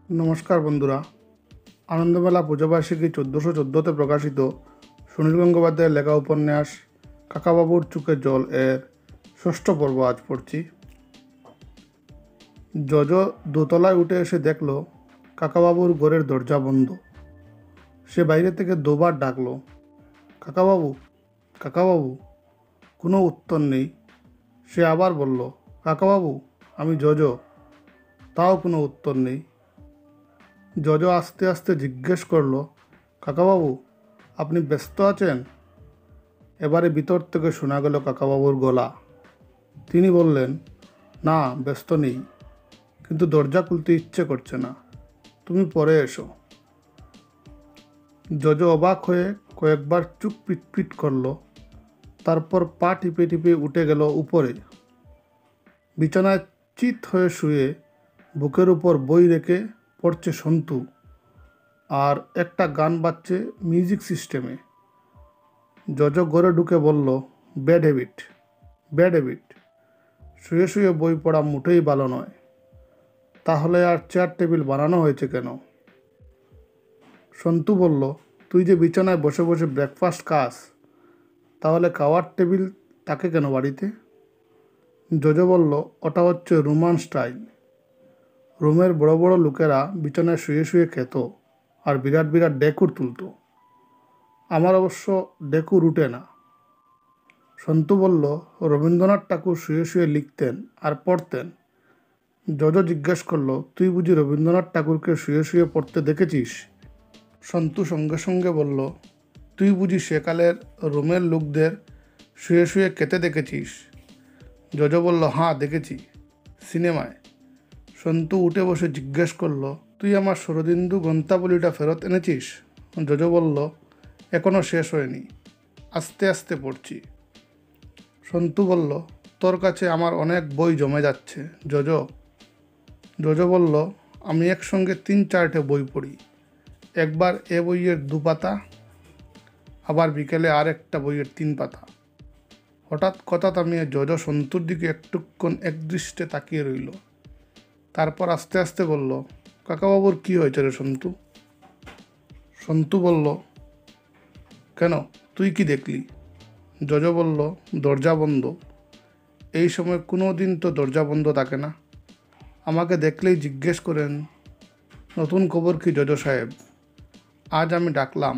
নমস্কার বন্ধুরা, আনন্দমেলা পূজাবার্ষিকী 1414-তে প্রকাশিত সুনীল গঙ্গোপাধ্যায়ের লেখা উপন্যাস কাকাবাবুর চোখে জল এর ষষ্ঠ পর্ব আজ পড়ছি। জজ দোতলায় উঠে এসে দেখল কাকাবাবুর ঘরের দরজা বন্ধ। সে বাইরে থেকে দুবার ডাকল, কাকাবাবু, কাকাবাবু। কোনো উত্তর নেই। সে আবার বলল, কাকাবাবু, আমি জজ। তাও কোনো উত্তর নেই। জজ আস্তে আস্তে জিজ্ঞেস করল, কাকাবাবু, আপনি ব্যস্ত আছেন? এবারে ভিতর থেকে শোনা গেল কাকাবাবুর গলা। তিনি বললেন, না, ব্যস্ত নেই, কিন্তু দরজা খুলতে ইচ্ছে করছে না। তুমি পরে এসো। জজ অবাক হয়ে কয়েকবার চুপ পিটপিট করল, তারপর পা টিপে টিপে উঠে গেল উপরে। বিছানায় চিত হয়ে শুয়ে বুকের উপর বই রেখে পড়ছে সন্তু, আর একটা গান বাজছে মিউজিক সিস্টেমে। জজ ঘরে ঢুকে বলল, ব্যাড হ্যাবিট, ব্যাড হ্যাবিট। শুয়ে শুয়ে বই পড়া মোটেই ভালো নয়। তাহলে আর চেয়ার টেবিল বানানো হয়েছে কেন? সন্তু বলল, তুই যে বিছানায় বসে বসে ব্রেকফাস্ট খাস, তাহলে খাওয়ার টেবিল থাকে কেন বাড়িতে? জজ বলল, ওটা হচ্ছে রোমান স্টাইল। রোমের বড় বড় লোকেরা বিছানায় শুয়ে শুয়ে খেত আর বিরাট বিরাট ডেকুর তুলত। আমার অবশ্য ডেকুর উঠে না। সন্তু বলল, রবীন্দ্রনাথ ঠাকুর শুয়ে শুয়ে লিখতেন আর পড়তেন। জজ জিজ্ঞেস করল, তুই বুঝি রবীন্দ্রনাথ ঠাকুরকে শুয়ে শুয়ে পড়তে দেখেছিস? সন্তু সঙ্গে সঙ্গে বলল, তুই বুঝি সেকালের রোমের লোকদের শুয়ে শুয়ে খেতে দেখেছিস? জজ বলল, হ্যাঁ, দেখেছি, সিনেমায়। সন্তু উঠে বসে জিজ্ঞেস করল, তুই আমার শরদিন্দু গ্রন্থাবলীটা ফেরত এনেছিস? জজ বলল, এখনও শেষ হয়নি, আস্তে আস্তে পড়ছি। সন্তু বলল, তোর কাছে আমার অনেক বই জমে যাচ্ছে জজ। জজ বলল, আমি একসঙ্গে 3-4টে বই পড়ি। একবার এ বইয়ের 2 পাতা, আবার বিকেলে আর একটা বইয়ের 3 পাতা। হঠাৎ কথা থামিয়ে জজ সন্তুর দিকে একটুক্ষণ একদৃষ্টে তাকিয়ে রইল। তারপর আস্তে আস্তে বলল, কাকাবাবুর কি হয়েছে রে সন্তু? সন্তু বলল, কেন, তুই কি দেখলি? জজ বলল, দরজা বন্ধ। এই সময় কোনো দিন তো দরজা বন্ধ থাকে না। আমাকে দেখলেই জিজ্ঞেস করেন, নতুন খবর কি জজ সাহেব? আজ আমি ডাকলাম,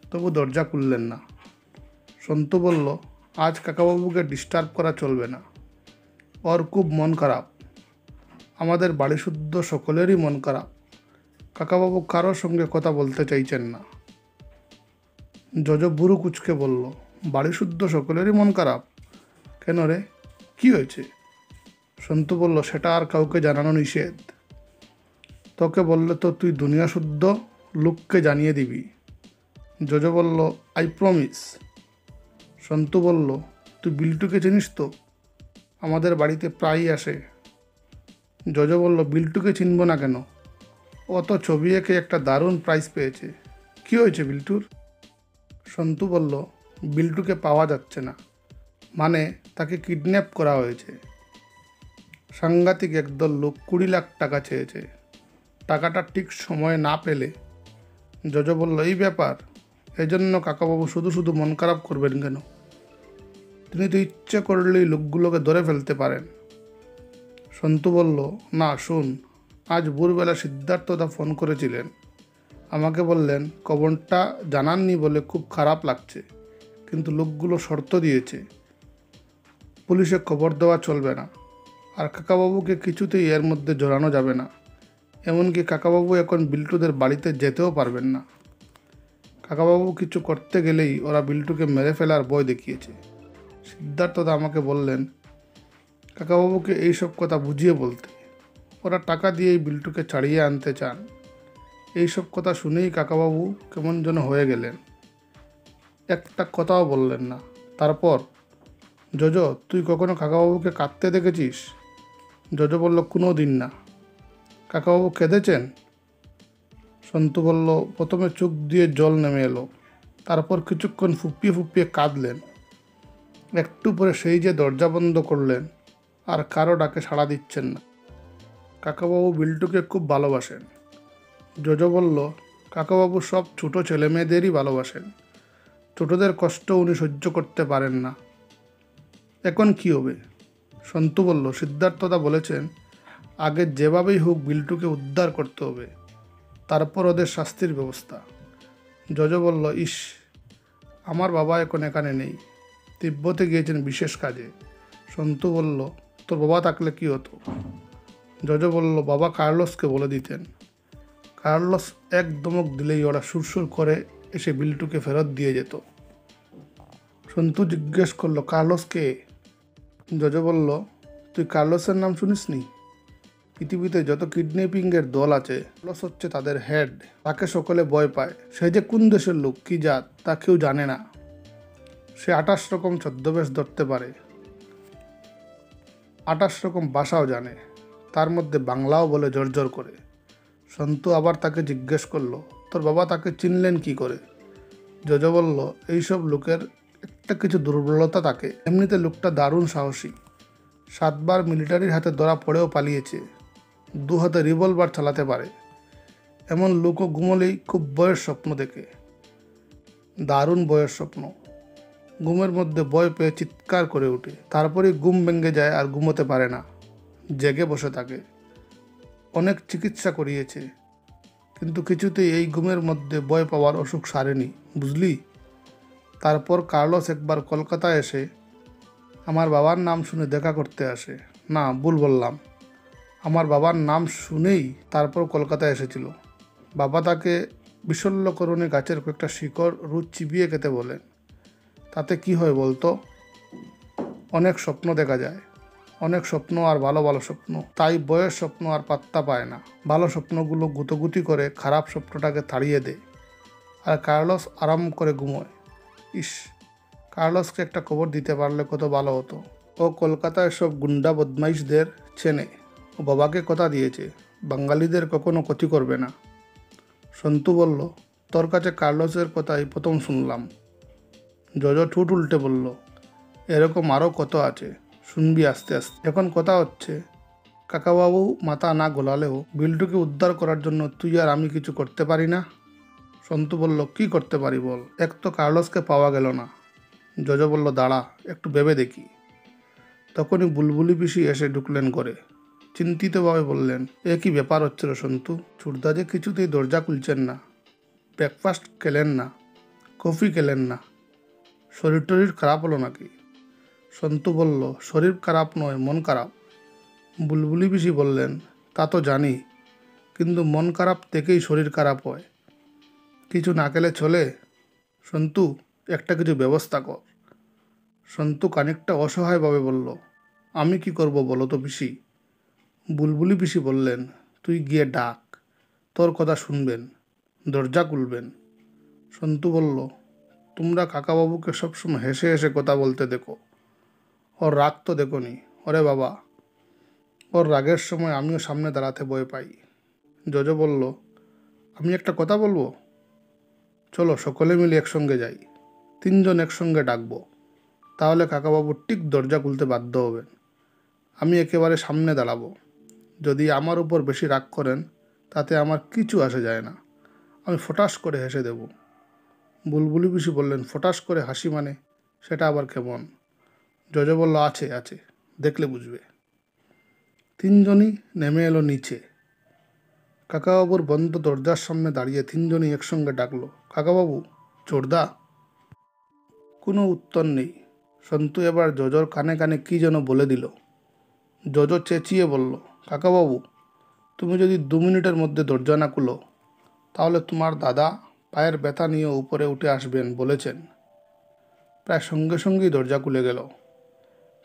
তবু দরজা খুললেন না। সন্তু বলল, আজ কাকাবাবুকে ডিস্টার্ব করা চলবে না। ওর খুব মন খারাপ। আমাদের বাড়ি শুদ্ধ সকলেরই মন খারাপ। কাকাবাবু কারোর সঙ্গে কথা বলতে চাইছেন না। জজ বুড়ো কুচকে বলল, বাড়ি শুদ্ধ সকলেরই মন খারাপ? কেন রে, কি হয়েছে? সন্তু বলল, সেটা আর কাউকে জানানো নিষেধ। তোকে বললে তো তুই দুনিয়া শুদ্ধ লোককে জানিয়ে দিবি। জজ বলল, আই প্রমিস। সন্তু বলল, তুই বিল্টুকে চিনিস তো? আমাদের বাড়িতে প্রায়ই আসে। জজ বলল, বিল্টুকে চিনব না কেন? ও তো ছবি এঁকে একটা দারুণ প্রাইজ পেয়েছে। কি হয়েছে বিল্টুর? সন্তু বলল, বিল্টুকে পাওয়া যাচ্ছে না, মানে তাকে কিডন্যাপ করা হয়েছে। সাংঘাতিক একদল লোক 20 লাখ টাকা চেয়েছে। টাকাটা ঠিক সময়ে না পেলে। জজ বলল, এই ব্যাপার, এজন্য কাকাবাবু শুধু শুধু মন খারাপ করবেন কেন? তিনি তো ইচ্ছে করলেই লোকগুলোকে ধরে ফেলতে পারেন। সন্তু বলল, না, শুন, আজ ভোরবেলা সিদ্ধার্থদা ফোন করেছিলেন। আমাকে বললেন, খবরটা জানাননি বলে খুব খারাপ লাগছে, কিন্তু লোকগুলো শর্ত দিয়েছে, পুলিশে খবর দেওয়া চলবে না, আর কাকাবাবুকে কিছুতেই এর মধ্যে জড়ানো যাবে না। এমনকি কাকাবাবু এখন বিল্টুদের বাড়িতে যেতেও পারবেন না। কাকাবাবু কিছু করতে গেলেই ওরা বিল্টুকে মেরে ফেলার ভয় দেখিয়েছে। সিদ্ধার্থদা আমাকে বললেন কাকাবাবুকে এইসব কথা বুঝিয়ে বলতে। ওরা টাকা দিয়েই বিল্টুকে ছাড়িয়ে আনতে চান। এইসব কথা শুনেই কাকাবাবু কেমন যেন হয়ে গেলেন, একটা কথাও বললেন না। তারপর, জজ, তুই কখনো কাকাবাবুকে কাঁদতে দেখেছিস? জজ বলল, কোনো দিন না। কাকাবাবু কেঁদেছেন? সন্তু বলল, প্রথমে চোখ দিয়ে জল নেমে এলো, তারপর কিছুক্ষণ ফুপিয়ে ফুপিয়ে কাঁদলেন। একটু পরে সেই যে দরজা বন্ধ করলেন, আর কারো ডাকে সাড়া দিচ্ছেন না। কাকাবাবু বিল্টুকে খুব ভালোবাসেন। জোজো বলল, কাকাবাবু সব ছোট ছেলে মেয়েদেরই ভালোবাসেন, ছোটদের কষ্ট উনি সহ্য করতে পারেন না। এখন কি হবে? সন্তু বলল, সিদ্ধার্থদা বলেছেন আগে যেভাবেই হোক বিল্টুকে উদ্ধার করতে হবে, তারপর ওদের শাস্তির ব্যবস্থা। জোজো বলল, ইস, আমার বাবা এখন এখানে নেই, তিব্বতে গিয়েছেন বিশেষ কাজে। সন্তু বলল, তোর বাবা থাকলে কি হতো? জোজো বলল, বাবা কার্লোসকে বলে দিতেন। কার্লোস এক ধমক দিলেই ওরা সুরসুর করে এসে বিল্টুকে ফেরত দিয়ে যেত। সন্তু জিজ্ঞেস করলো, কার্লোস কে? জোজো বলল, তুই কার্লোসের নাম শুনিসনি? পৃথিবীতে যত কিডন্যাপিংয়ের দল আছে, কার্লোস হচ্ছে তাদের হেড। তাকে সকলে ভয় পায়। সে যে কোন দেশের লোক, কি জাত, তা কেউ জানে না। সে 28 রকম ছদ্মবেশ ধরতে পারে, 28 রকম ভাষাও জানে, তার মধ্যে বাংলাও বলে জোর করে। সন্তু আবার তাকে জিজ্ঞেস করলো, তোর বাবা তাকে চিনলেন কি করে? জোজো বলল, এইসব লোকের একটা কিছু দুর্বলতা থাকে। এমনিতে লোকটা দারুণ সাহসী, 7 বার মিলিটারির হাতে ধরা পড়েও পালিয়েছে, 2 হাতে রিভলভার চালাতে পারে। এমন লোকও ঘুমলেই খুব ভয়ের স্বপ্ন দেখে, দারুণ ভয়ের স্বপ্ন। ঘুমের মধ্যে ভয় পেয়ে চিৎকার করে ওঠে, তারপরেই ঘুম ভেঙে যায় আর ঘুমোতে পারে না, জেগে বসে থাকে। অনেক চিকিৎসা করিয়েছে, কিন্তু কিছুতেই এই ঘুমের মধ্যে ভয় পাওয়ার অসুখ সারেনি, বুঝলি? তারপর কার্লোস একবার কলকাতায় এসে আমার বাবার নাম শুনে দেখা করতে আসে। না, ভুল বললাম, আমার বাবার নাম শুনেই তারপর কলকাতায় এসেছিল। বাবা তাকে বিশল্যকরণী গাছের কয়েকটা শিকড় রোজ চিবিয়ে খেতে বলেন। তাতে কি হয় বলতো? অনেক স্বপ্ন দেখা যায়, অনেক স্বপ্ন, আর ভালো ভালো স্বপ্ন। তাই বয়ের স্বপ্ন আর পাত্তা পায় না। ভালো স্বপ্নগুলো গুতোগুতি করে খারাপ স্বপ্নটাকে তাড়িয়ে দেয়, আর কার্লোস আরাম করে ঘুমোয়। ইস, কার্লোসকে একটা খবর দিতে পারলে কত ভালো হতো। ও কলকাতায় সব গুন্ডা বদমাইশদের চেনে। ও বাবাকে কথা দিয়েছে, বাঙালিদের কখনো ক্ষতি করবে না। সন্তু বলল, তোর কাছে কার্লোসের কথাই প্রথম শুনলাম। জোজো ঠোঁট উল্টে বলল, এরকম আরও কত আছে, শুনবি আস্তে আস্তে। এখন কথা হচ্ছে, কাকাবাবু মাথা না গোলালেও বিল্টুকে উদ্ধার করার জন্য তুই আর আমি কিছু করতে পারি না? সন্তু বলল, কি করতে পারি বল? এক তো কার্লোসকে পাওয়া গেল না। জোজো বলল, দাঁড়া, একটু ভেবে দেখি। তখনই বুলবুলি পিসি এসে ঢুকলেন ঘরে। চিন্তিতভাবে বললেন, এ কি ব্যাপার হচ্ছিল সন্তু? চুড়দা যে কিছুতেই দরজা খুলছেন না, ব্রেকফাস্ট খেলেন না, কফি খেলেন না, শরীর টরীর খারাপ হলো নাকি? সন্তু বলল, শরীর খারাপ নয়, মন খারাপ। বুলবুলি পিসি বললেন, তা তো জানি, কিন্তু মন খারাপ থেকেই শরীর খারাপ হয়। কিছু না খেলে চলে? সন্তু, একটা কিছু ব্যবস্থা কর। সন্তু খানিকটা অসহায়ভাবে বলল, আমি কি করব বলো তো পিসি? বুলবুলি পিসি বললেন, তুই গিয়ে ডাক, তোর কথা শুনবেন, দরজা খুলবেন। সন্তু বলল, তোমরা কাকাবাবুকে সবসময় হেসে হেসে কথা বলতে দেখো, ওর রাগ তো দেখোনি। ওরে বাবা, ওর রাগের সময় আমিও সামনে দাঁড়াতে ভয় পাই। জোজো বলল, আমি একটা কথা বলবো, চলো সকলে মিলে একসঙ্গে যাই। 3 জন একসঙ্গে ডাকবো, তাহলে কাকাবাবু ঠিক দরজা খুলতে বাধ্য হবেন। আমি একেবারে সামনে দাঁড়াবো। যদি আমার উপর বেশি রাগ করেন, তাতে আমার কিছু আসে যায় না, আমি ফটাস করে হেসে দেব। বুলবুলি পিসি বললেন, ফটাস করে হাসি মানে? সেটা আবার কেমন? জোজো বলল, আছে আছে, দেখলে বুঝবে। 3 জনই নেমে এলো নিচে। কাকাবাবুর বন্ধ দরজার সামনে দাঁড়িয়ে 3 জনই একসঙ্গে ডাকলো, কাকাবাবু, চোরদা। কোনো উত্তর নেই। সন্তু এবার জোজোর কানে কানে কি যেন বলে দিল। জোজো চেঁচিয়ে বলল, কাকাবাবু, তুমি যদি 2 মিনিটের মধ্যে দরজা না খুলো, তাহলে তোমার দাদা পায়ের ব্যথা নিয়ে উপরে উঠে আসবেন বলেছেন। প্রায় সঙ্গে সঙ্গেই দরজা খুলে গেল।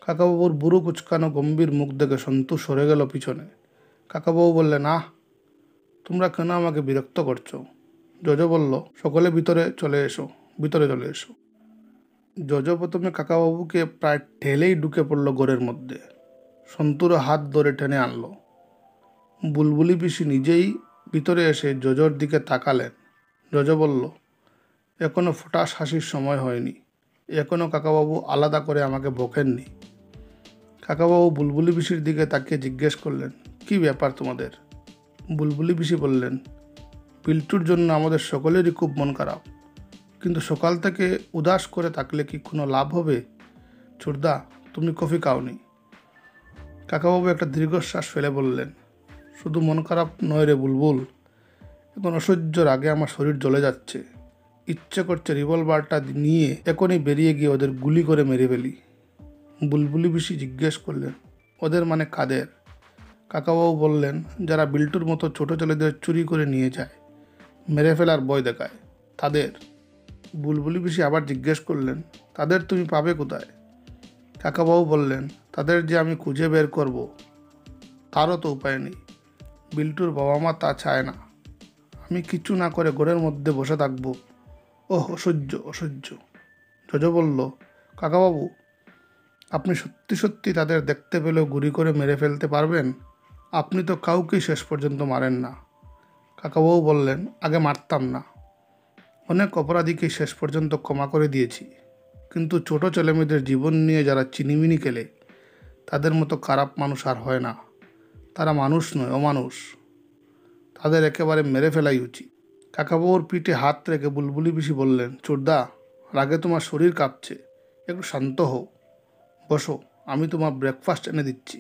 কাকাবাবুর বুড়ো কুচকানো গম্ভীর মুখ দেখে সন্তু সরে গেল পিছনে। কাকাবাবু বললেন, আহ, তোমরা কেন আমাকে বিরক্ত করছো? জোজো বলল, সকলে ভিতরে চলে এসো, ভিতরে চলে এসো। জোজো প্রথমে কাকাবাবুকে প্রায় ঠেলেই ঢুকে পড়ল ঘরের মধ্যে। সন্তুর হাত ধরে টেনে আনলো। বুলবুলি পিসি নিজেই ভিতরে এসে জোজোর দিকে তাকালেন। জোজো বলল, এখনো ফোটাস হাসির সময় হয়নি, এখনো কাকাবাবু আলাদা করে আমাকে বকেননি। কাকাবাবু বুলবুলি পিসির দিকে তাকিয়ে জিজ্ঞেস করলেন, কি ব্যাপার তোমাদের? বুলবুলি পিসি বললেন, বিল্টুর জন্য আমাদের সকলেরই খুব মন খারাপ, কিন্তু সকাল থেকে উদাস করে থাকলে কি কোনো লাভ হবে? ছোটদা, তুমি কফি খাওনি? কাকাবাবু একটা দীর্ঘশ্বাস ফেলে বললেন, শুধু মন খারাপ নয় রে বুলবুল, এখন অসহ্য রাগে আমার শরীর জ্বলে যাচ্ছে। ইচ্ছে করছে রিভলভারটা নিয়ে এখনই বেরিয়ে গিয়ে ওদের গুলি করে মেরে ফেলি। বুলবুলি পিসি জিজ্ঞেস করলেন, ওদের মানে কাদের? কাকাবাবু বললেন, যারা বিল্টুর মতো ছোট ছেলেদের চুরি করে নিয়ে যায়, মেরে ফেলার ভয় দেখায়, তাদের। বুলবুলি পিসি আবার জিজ্ঞেস করলেন, তাদের তুমি পাবে কোথায়? কাকাবাবু বললেন, তাদের যে আমি খুঁজে বের করব, তারও তো উপায় নেই। বিল্টুর বাবা মা তা চায় না। আমি কিছু না করে ঘরের মধ্যে বসে থাকবো। ওহ, অসহ্য অসহ্য। জজ বলল, কাকাবাবু, আপনি সত্যি সত্যি তাদের দেখতে পেলেও গুলি করে মেরে ফেলতে পারবেন? আপনি তো কাউকেই শেষ পর্যন্ত মারেন না। কাকাবাবু বললেন, আগে মারতাম না, অনেক অপরাধীকে শেষ পর্যন্ত ক্ষমা করে দিয়েছি, কিন্তু ছোট ছেলেমেয়েদের জীবন নিয়ে যারা চিনিমিনি খেলে, তাদের মতো খারাপ মানুষ আর হয় না। তারা মানুষ নয়, অমানুষ। তাদের একেবারে মেরে ফেলাই উচিত। কাকাবাবুর পিঠে হাত রেখে বুলবুলি পিসি বললেন, ছোটদা, রাগে তোমার শরীর কাঁপছে, একটু শান্ত হও। বসো, আমি তোমার ব্রেকফাস্ট এনে দিচ্ছি।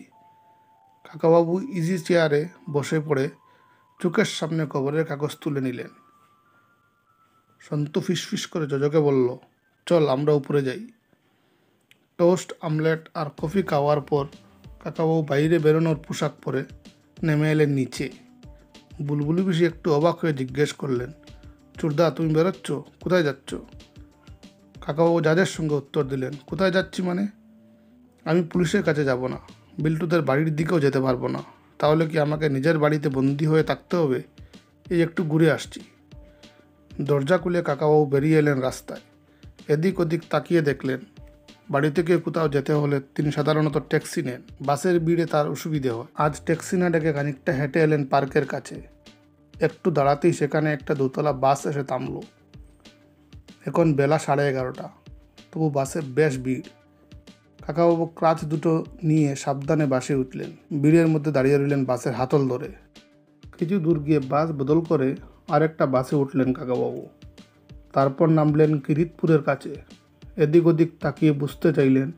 কাকাবাবু ইজি চেয়ারে বসে পড়ে চোখের সামনে খবরের কাগজ তুলে নিলেন। সন্তু ফিসফিস করে জজকে বলল, চল আমরা উপরে যাই। টোস্ট, আমলেট আর কফি খাওয়ার পর কাকাবাবু বাইরে বেরোনোর পোশাক পরে নেমে এলেন নিচে। বুলবুলি পিসি একটু অবাক হয়ে জিজ্ঞেস করলেন, ছোটদা, তুমি বেরোচ্ছ? কোথায় যাচ্ছ? কাকাবাবু জাজের সঙ্গে উত্তর দিলেন, কোথায় যাচ্ছি মানে? আমি পুলিশের কাছে যাব না, বিল্টুদের বাড়ির দিকেও যেতে পারবো না। তাহলে কি আমাকে নিজের বাড়িতে বন্দি হয়ে থাকতে হবে? এই একটু ঘুরে আসছি। দরজা খুলে কাকাবাবু বেরিয়ে এলেন রাস্তায়। এদিক ওদিক তাকিয়ে দেখলেন, বাড়ি থেকে কোথাও যেতে হলে তিনি সাধারণত ট্যাক্সি নেন। বাসের ভিড়ে তার অসুবিধে হয়। আজ ট্যাক্সি না ডেকে খানিকটা হেঁটে এলেন পার্কের কাছে। একটু দাঁড়াতেই সেখানে একটা দোতলা বাস এসে থামল। এখন বেলা 11:30, তবু বাসে বেশ ভিড়। কাকাবাবু ক্লাচ দুটো নিয়ে সাবধানে বাসে উঠলেন। ভিড়ের মধ্যে দাঁড়িয়ে রইলেন বাসের হাতল ধরে। কিছু দূর গিয়ে বাস বদল করে আরেকটা বাসে উঠলেন কাকাবাবু। তারপর নামলেন কিরিতপুরের কাছে। এদিক ওদিক তাকিয়ে বুঝতে চাইলেন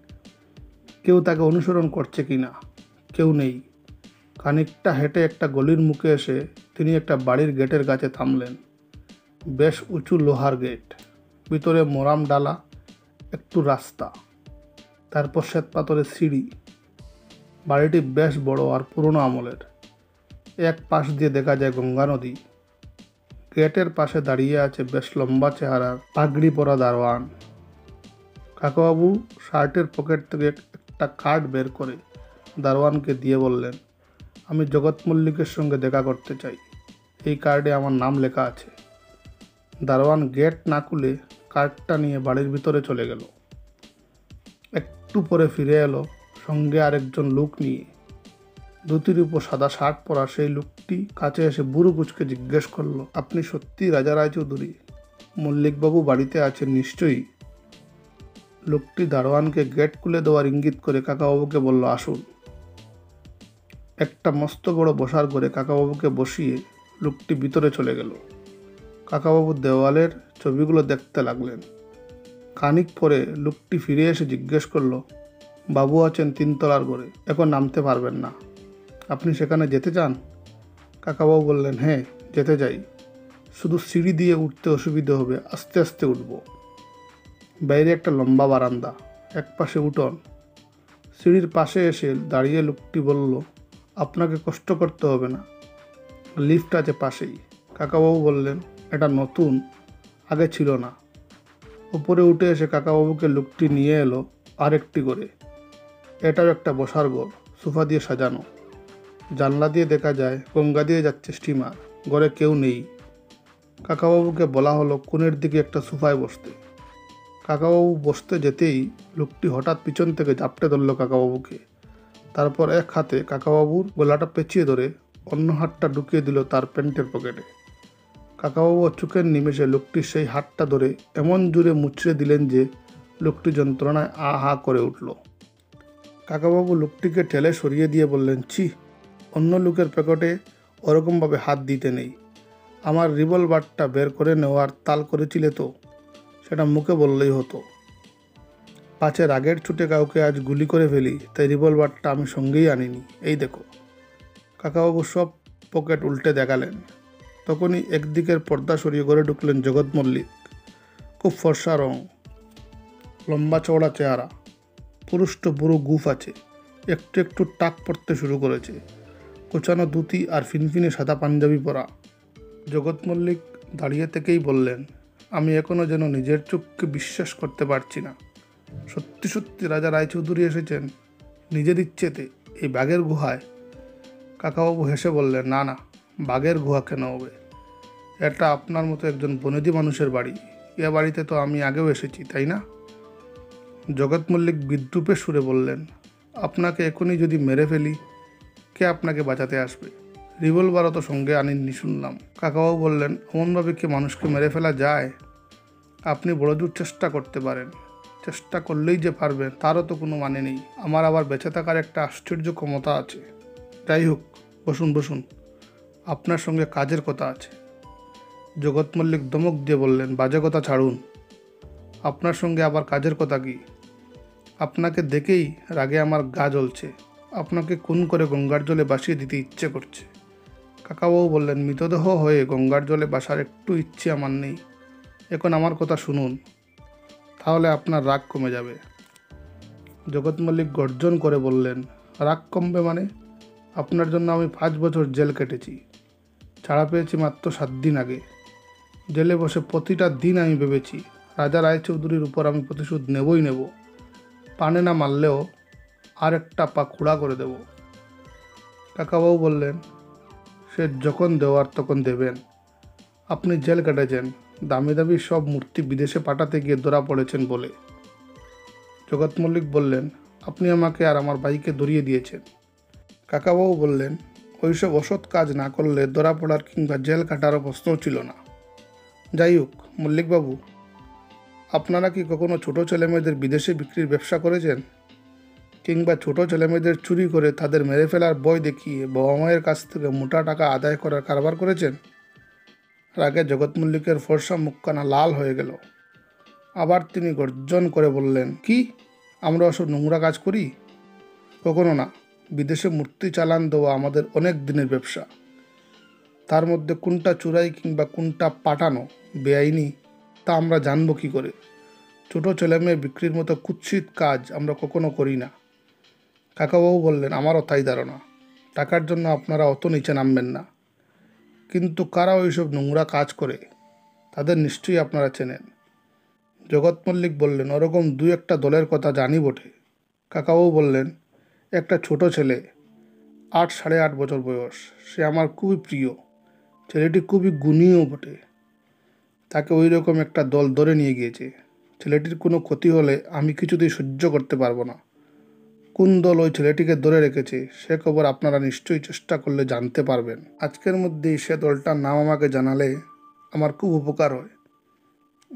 কেউ তাকে অনুসরণ করছে কি না। কেউ নেই। খানিকটা হেঁটে একটা গলির মুখে এসে তিনি একটা বাড়ির গেটের কাছে থামলেন। বেশ উঁচু লোহার গেট, ভিতরে মোরাম ডালা, একটু রাস্তা, তারপর শ্বেত পাথরের সিঁড়ি। বাড়িটি বেশ বড় আর পুরনো আমলের। এক পাশ দিয়ে দেখা যায় গঙ্গা নদী। গেটের পাশে দাঁড়িয়ে আছে বেশ লম্বা চেহারার পাগড়ি পরা দারোয়ান। কাকাবাবু শার্টের পকেট থেকে একটা কার্ড বের করে দারোয়ানকে দিয়ে বললেন, আমি জগৎ মল্লিকের সঙ্গে দেখা করতে চাই। এই কার্ডে আমার নাম লেখা আছে। দারোয়ান গেট না খুলে কার্ডটা নিয়ে বাড়ির ভিতরে চলে গেল। একটু পরে ফিরে এলো সঙ্গে আরেকজন লোক নিয়ে। ধুতির উপর সাদা শার্ট পরা সেই লোকটি কাছে এসে বুড়ো কুচকে জিজ্ঞেস করলো, আপনি সত্যি রাজা রায়চৌধুরী? মল্লিকবাবু বাড়িতে আছেন নিশ্চয়ই? লোকটি দারোয়ানকে গেট খুলে দেওয়ার ইঙ্গিত করে কাকাবাবুকে বলল, আসুন। একটা মস্ত বড় বসার ঘরে কাকাবাবুকে বসিয়ে লোকটি ভিতরে চলে গেল। কাকাবাবু দেওয়ালের ছবিগুলো দেখতে লাগলেন। খানিক পরে লোকটি ফিরে এসে জিজ্ঞেস করলো, বাবু আছেন 3 তলার ঘরে, এখন নামতে পারবেন না। আপনি সেখানে যেতে চান? কাকাবাবু বললেন, হ্যাঁ, যেতে চাই, শুধু সিঁড়ি দিয়ে উঠতে অসুবিধে হবে, আস্তে আস্তে উঠব। বাইরে একটা লম্বা বারান্দা, এক পাশে উঠোন। সিঁড়ির পাশে এসে দাঁড়িয়ে লোকটি বলল, আপনাকে কষ্ট করতে হবে না, লিফট আছে পাশেই। কাকাবাবু বললেন, এটা নতুন, আগে ছিল না। উপরে উঠে এসে কাকাবাবুকে লোকটি নিয়ে এলো আরেকটি করে। এটাও একটা বসার ঘর, সোফা দিয়ে সাজানো। জানলা দিয়ে দেখা যায় গঙ্গা দিয়ে যাচ্ছে স্টিমার। ঘরে কেউ নেই। কাকাবাবুকে বলা হলো কোণের দিকে একটা সোফায় বসতে। কাকাবাবু বসতে যেতেই লোকটি হঠাৎ পিছন থেকে ঝাপটে ধরল কাকাবাবুকে। তারপর এক হাতে কাকাবাবুর গলাটা পেঁচিয়ে ধরে অন্য হাতটা ঢুকিয়ে দিল তার প্যান্টের পকেটে। কাকাবাবু চোখের নিমেষে লোকটির সেই হাতটা ধরে এমন জোরে মুচড়ে দিলেন যে লোকটি যন্ত্রণায় আ হা করে উঠল। কাকাবাবু লোকটিকে ঠেলে সরিয়ে দিয়ে বললেন, ছি, অন্য লোকের পকেটে ওরকমভাবে হাত দিতে নেই। আমার রিভলভারটা বের করে নেওয়ার তাল করেছিলে তো, সেটা মুখে বললেই হতো। পাছে রাগের ছুটে কাউকে আজ গুলি করে ফেলি, তাই রিভলভারটা আমি সঙ্গেই আনিনি। এই দেখো। কাকাবাবু সব পকেট উল্টে দেখালেন। তখনই একদিকের পর্দা সরিয়ে ঘরে ঢুকলেন জগৎ মল্লিক। খুব ফর্সা রং, লম্বা চওড়া চেহারা, পুরুষ্ট বুড়ো গুফ আছে, একটু একটু টাক পড়তে শুরু করেছে। কোচানো ধুতি আর ফিনফিনে সাদা পাঞ্জাবি পরা। জগৎ মল্লিক দাঁড়িয়ে থেকেই বললেন, আমি এখনও যেন নিজের চোখকে বিশ্বাস করতে পারছি না। সত্যি সত্যি রাজা রায়চৌধুরী এসেছেন নিজের ইচ্ছেতে এই বাঘের গুহায়? কাকাবাবু হেসে বললেন, না না, বাঘের গুহা কেন হবে? এটা আপনার মতো একজন বনেদি মানুষের বাড়ি। এ বাড়িতে তো আমি আগেও এসেছি, তাই না? জগৎ মল্লিক বিদ্রূপের সুরে বললেন, আপনাকে এখনই যদি মেরে ফেলি, কে আপনাকে বাঁচাতে আসবে? রিভলভারও তো সঙ্গে আনেননি শুনলাম। কাকাবাবু বললেন, এমনভাবে কি মানুষকে মেরে ফেলা যায়? আপনি বড় দূর চেষ্টা করতে পারেন, চেষ্টা করলেই যে পারবেন তারও তো কোনো মানে নেই। আমার আবার বেঁচে থাকার একটা আশ্চর্য ক্ষমতা আছে। যাই হোক, বসুন বসুন, আপনার সঙ্গে কাজের কথা আছে। জগৎ মল্লিক ধমক দিয়ে বললেন, বাজে কথা ছাড়ুন, আপনার সঙ্গে আবার কাজের কথা কি? আপনাকে দেখেই রাগে আমার গা জ্বলছে। আপনাকে খুন করে গঙ্গার জলে ভাসিয়ে দিতে ইচ্ছে করছে। কাকাবাবু বললেন, মৃতদেহ হয়ে গঙ্গার জলে ভাসার একটু ইচ্ছে আমার নেই। এখন আমার কথা শুনুন, তাহলে আপনার রাগ কমে যাবে। জগৎ মল্লিক গর্জন করে বললেন, রাগ কমবে মানে? আপনার জন্য আমি 5 বছর জেল কেটেছি, ছাড়া পেয়েছি মাত্র 7 দিন আগে। জেলে বসে প্রতিটা দিন আমি ভেবেছি রাজা রায়চৌধুরীর উপর আমি প্রতিশোধ নেবই নেব। পানে না মারলেও আর একটা পা খুঁড়া করে দেব। কাকাবাবু বললেন, সে যখন দেওয়ার তখন দেবেন। আপনি জেল কেটেছেন দামি দামি সব মূর্তি বিদেশে পাঠাতে গিয়ে ধরা পড়েছেন বলে। জগৎ মল্লিক বললেন, আপনি আমাকে আর আমার ভাইকে ধরিয়ে দিয়েছেন। কাকাবাবু বললেন, ওইসব অসৎ কাজ না করলে ধরা পড়ার কিংবা জেল কাটারও প্রশ্নও ছিল না। যাই হোক মল্লিকবাবু, আপনারা কি কখনো ছোটো ছেলেমেয়েদের বিদেশে বিক্রির ব্যবসা করেছেন? কিংবা ছোটো ছেলেমেয়েদের চুরি করে তাদের মেরে ফেলার ভয় দেখিয়ে বাবা মায়ের কাছ থেকে মোটা টাকা আদায় করার কারবার করেছেন? রাগে জগৎ মল্লিকের ফর্সা মুখখানা লাল হয়ে গেল। আবার তিনি গর্জন করে বললেন, কি, আমরা ওসব নোংরা কাজ করি? কখনো না। বিদেশে মূর্তি চালান দেওয়া আমাদের অনেক দিনের ব্যবসা। তার মধ্যে কোনটা চুরাই কিংবা কোনটা পাঠানো বেআইনি তা আমরা জানবো কী করে? ছোটো ছেলেমেয়ে বিক্রির মতো কুৎসিত কাজ আমরা কখনো করি না। কাকাবাবু বললেন, আমারও তাই ধারণা। টাকার জন্য আপনারা অত নিচে নামবেন না। কিন্তু কারা ওইসব নোংরা কাজ করে তাদের নিশ্চয়ই আপনারা চেনেন। জগৎ মল্লিক বললেন, ওরকম 2-1টা দলের কথা জানি বটে। কাকাবাবু বললেন, একটা ছোট ছেলে, 8-8.5 বছর বয়স, সে আমার খুবই প্রিয়। ছেলেটি খুবই গুণীও বটে। তাকে ওই রকম একটা দল ধরে নিয়ে গিয়েছে। ছেলেটির কোনো ক্ষতি হলে আমি কিছুতেই সহ্য করতে পারবো না। কোন দল ওই ছেলেটিকে ধরে রেখেছে সে খবর আপনারা নিশ্চয়ই চেষ্টা করলে জানতে পারবেন। আজকের মধ্যেই সে দলটার নাম আমাকে জানালে আমার খুব উপকার হয়।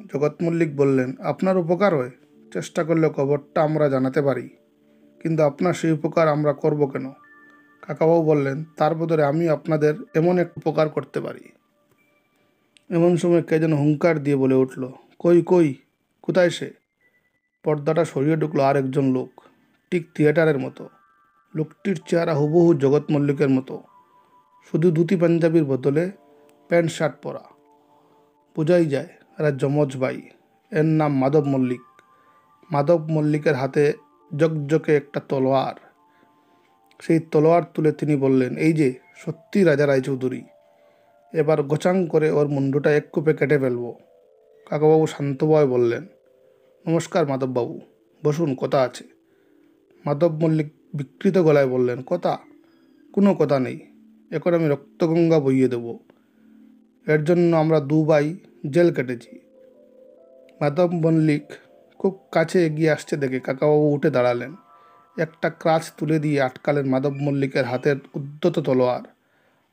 জগৎ মল্লিক বললেন, আপনার উপকার হয়? চেষ্টা করলে খবরটা আমরা জানাতে পারি, কিন্তু আপনার সেই উপকার আমরা করব কেন? কাকাবাবু বললেন, তার বদলে আমি আপনাদের এমন এক উপকার করতে পারি। এমন সময় কে যেন হুঙ্কার দিয়ে বলে উঠল, কই কই, কোথায় সে? পর্দাটা সরিয়ে ঢুকলো আর একজন লোক, ঠিক থিয়েটারের মতো। লোকটির চেহারা হুবহু জগৎ মল্লিকের মতো, শুধু ধুতি পাঞ্জাবির বদলে প্যান্ট শার্ট পরা। বোঝাই যায় এরা যমজ ভাই। এর নাম মাধব মল্লিক। মাধব মল্লিকের হাতে জকজকে একটা তলোয়ার। সেই তলোয়ার তুলে তিনি বললেন, এই যে সত্যি রাজা রায়চৌধুরী, এবার গোচাং করে ওর মুন্ডুটা এক কোপে কেটে ফেলব। কাকাবাবু শান্তভাবে বললেন, নমস্কার মাধববাবু, বসুন, কথা আছে। মাধব মল্লিক বিকৃত গলায় বললেন, কথা? কোনো কথা নেই। এখন আমি রক্তগঙ্গা বইয়ে দেব। এর জন্য আমরা 2 ভাই জেল কেটেছি। মাধব মল্লিক খুব কাছে এগিয়ে আসছে দেখে কাকাবাবু উঠে দাঁড়ালেন। একটা ক্রাচ তুলে দিয়ে আটকালেন মাধব মল্লিকের হাতের উদ্ধত তলোয়ার।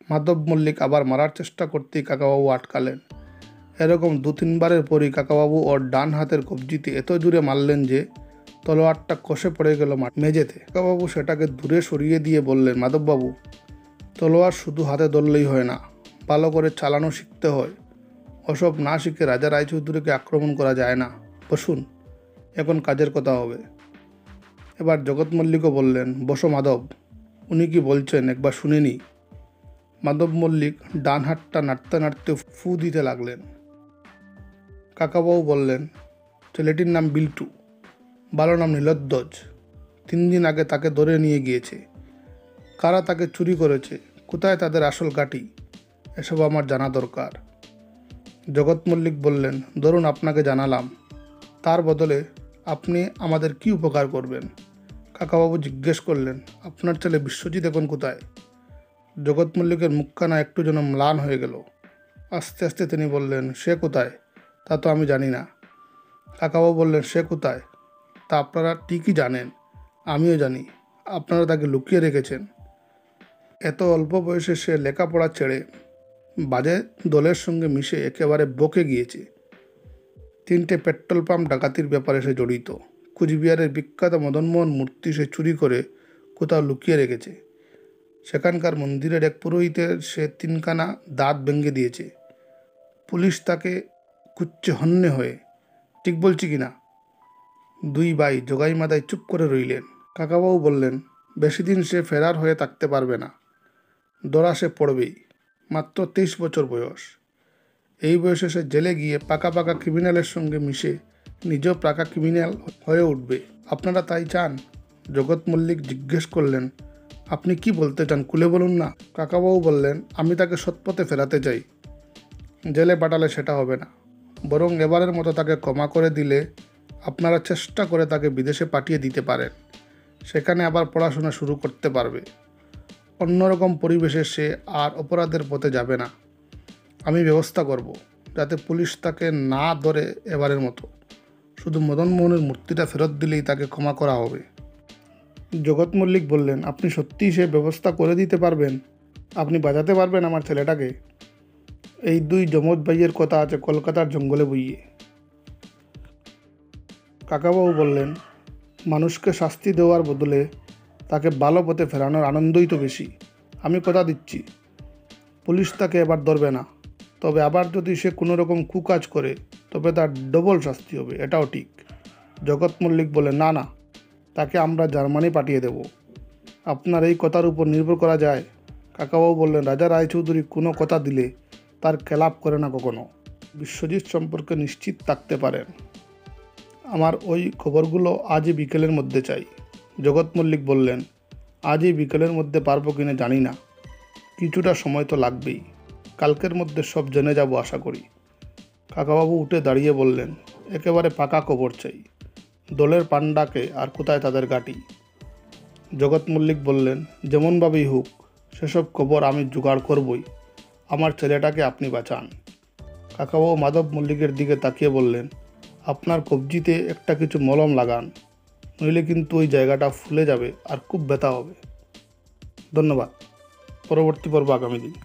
মাধব মল্লিক আবার মারার চেষ্টা করতেই কাকাবাবু আটকালেন। এরকম 2-3 বারের পরই কাকাবাবু ওর ডান হাতের কবজিতে এত জোরে মারলেন যে তলোয়ারটা কষে পড়ে গেল মেঝেতে। কাকাবাবু সেটাকে দূরে সরিয়ে দিয়ে বললেন, মাধববাবু, তলোয়ার শুধু হাতে ধরলেই হয় না, ভালো করে চালানো শিখতে হয়। ওসব না শিখে রাজা রায়চৌধুরীকে আক্রমণ করা যায় না। বসুন, এখন কাজের কথা হবে। এবার জগৎ মল্লিকও বললেন, বসো মাধব, উনি কি বলছেন একবার শুনে নি। মাধব মল্লিক ডান হাতটা নাড়তে নাড়তে ফু দিতে লাগলেন। কাকাবাবু বললেন, ছেলেটির নাম বিল্টু, ভালো নাম নীলধ্বজ। 3 দিন আগে তাকে ধরে নিয়ে গিয়েছে। কারা তাকে চুরি করেছে, কোথায় তাদের আসল ঘাঁটি, এসব আমার জানা দরকার। জগৎ মল্লিক বললেন, ধরুন আপনাকে জানালাম, তার বদলে আপনি আমাদের কি উপকার করবেন। কাকাবাবু জিজ্ঞেস করলেন, আপনার ছেলে বিশ্বজিৎ এখন কোথায়। জগৎ মল্লিকের মুখখানা একটু যেন ম্লান হয়ে গেল। আস্তে আস্তে তিনি বললেন, সে কোথায় তা তো আমি জানি না। কাকাবাবু বললেন, সে কোথায় তা আপনারা ঠিকই জানেন, আমিও জানি। আপনারা তাকে লুকিয়ে রেখেছেন। এত অল্প বয়সে সে লেখাপড়া ছেড়ে বাজে দলের সঙ্গে মিশে একেবারে বকে গিয়েছে। 3টে পেট্রোল পাম্প ডাকাতির ব্যাপারে সে জড়িত। কুচবিহারের বিখ্যাত মদনমোহন মূর্তি সে চুরি করে কোথাও লুকিয়ে রেখেছে। সেখানকার মন্দিরের এক পুরোহিতের সে 3খানা দাঁত ভেঙে দিয়েছে। পুলিশ তাকে খুঁজছে হন্যে হয়ে। ঠিক বলছি কি না? 2 ভাই জগাই মাথায় চুপ করে রইলেন। কাকাবাবু বললেন, বেশি দিন সে ফেরার হয়ে থাকতে পারবে না, ধরা সে পড়বেই। মাত্র 23 বছর বয়স। এই বয়সে সে জেলে গিয়ে পাকা পাকা ক্রিমিনালের সঙ্গে মিশে নিজেও পাকা ক্রিমিনাল হয়ে উঠবে। আপনারা তাই চান? জগৎ মল্লিক জিজ্ঞেস করলেন, আপনি কি বলতে চান খুলে বলুন না। কাকাবাবু বললেন, আমি তাকে সৎপথে ফেরাতে চাই। জেলে পাঠালে সেটা হবে না, বরং এবারের মতো তাকে ক্ষমা করে দিলে আপনারা চেষ্টা করে তাকে বিদেশে পাঠিয়ে দিতে পারেন। সেখানে আবার পড়াশোনা শুরু করতে পারবে। অন্যরকম পরিবেশে সে আর অপরাধের পথে যাবে না। আমি ব্যবস্থা করব যাতে পুলিশ তাকে না ধরে এবারের মতো। শুধু মদনমোহনের মূর্তিটা ফেরত দিলেই তাকে ক্ষমা করা হবে। জগৎ মল্লিক বললেন, আপনি সত্যিই সে ব্যবস্থা করে দিতে পারবেন? আপনি বাঁচাতে পারবেন আমার ছেলেটাকে? এই 2 যমজ ভাইয়ের কথা আছে কলকাতার জঙ্গলে বইয়ে। কাকাবাবু বললেন, মানুষকে শাস্তি দেওয়ার বদলে তাকে ভালো পথে ফেরানোর আনন্দই তো বেশি। আমি কথা দিচ্ছি, পুলিশ তাকে এবার ধরবে না। তবে আবার যদি সে কোনো রকম কুকাজ করে তবে তার ডবল শাস্তি হবে, এটাও ঠিক। জগৎ মল্লিক বলে, না না, তাকে আমরা জার্মানি পাঠিয়ে দেব। আপনার এই কথার উপর নির্ভর করা যায়? কাকাবাবু বললেন, রাজা রায়চৌধুরী কোনো কথা দিলে তার খেলাপ করে না কখনো। বিশ্বজিৎ সম্পর্কে নিশ্চিত থাকতে পারেন। আমার ওই খবরগুলো আজই বিকেলের মধ্যে চাই। জগৎ মল্লিক বললেন, আজই বিকেলের মধ্যে পারবো কিনা জানি না, কিছুটা সময় তো লাগবেই। কালকের মধ্যে সব জেনে যাব আশা করি। কাকাবাবু উঠে দাঁড়িয়ে বললেন, একেবারে পাকা খবর চাই। দলের পান্ডাকে আর কোথায় তাদের ঘাঁটি। জগৎ মল্লিক বললেন, যেমনভাবেই হোক সেসব খবর আমি জোগাড় করবই। আমার ছেলেটাকে আপনি বাঁচান। কাকাবাবু মাধব মল্লিকের দিকে তাকিয়ে বললেন, আপনার কবজিতে একটা কিছু মলম লাগান, নইলে কিন্তু ওই জায়গাটা ফুলে যাবে আর খুব ব্যথা হবে। ধন্যবাদ। পরবর্তী পর্ব আগামী দিন।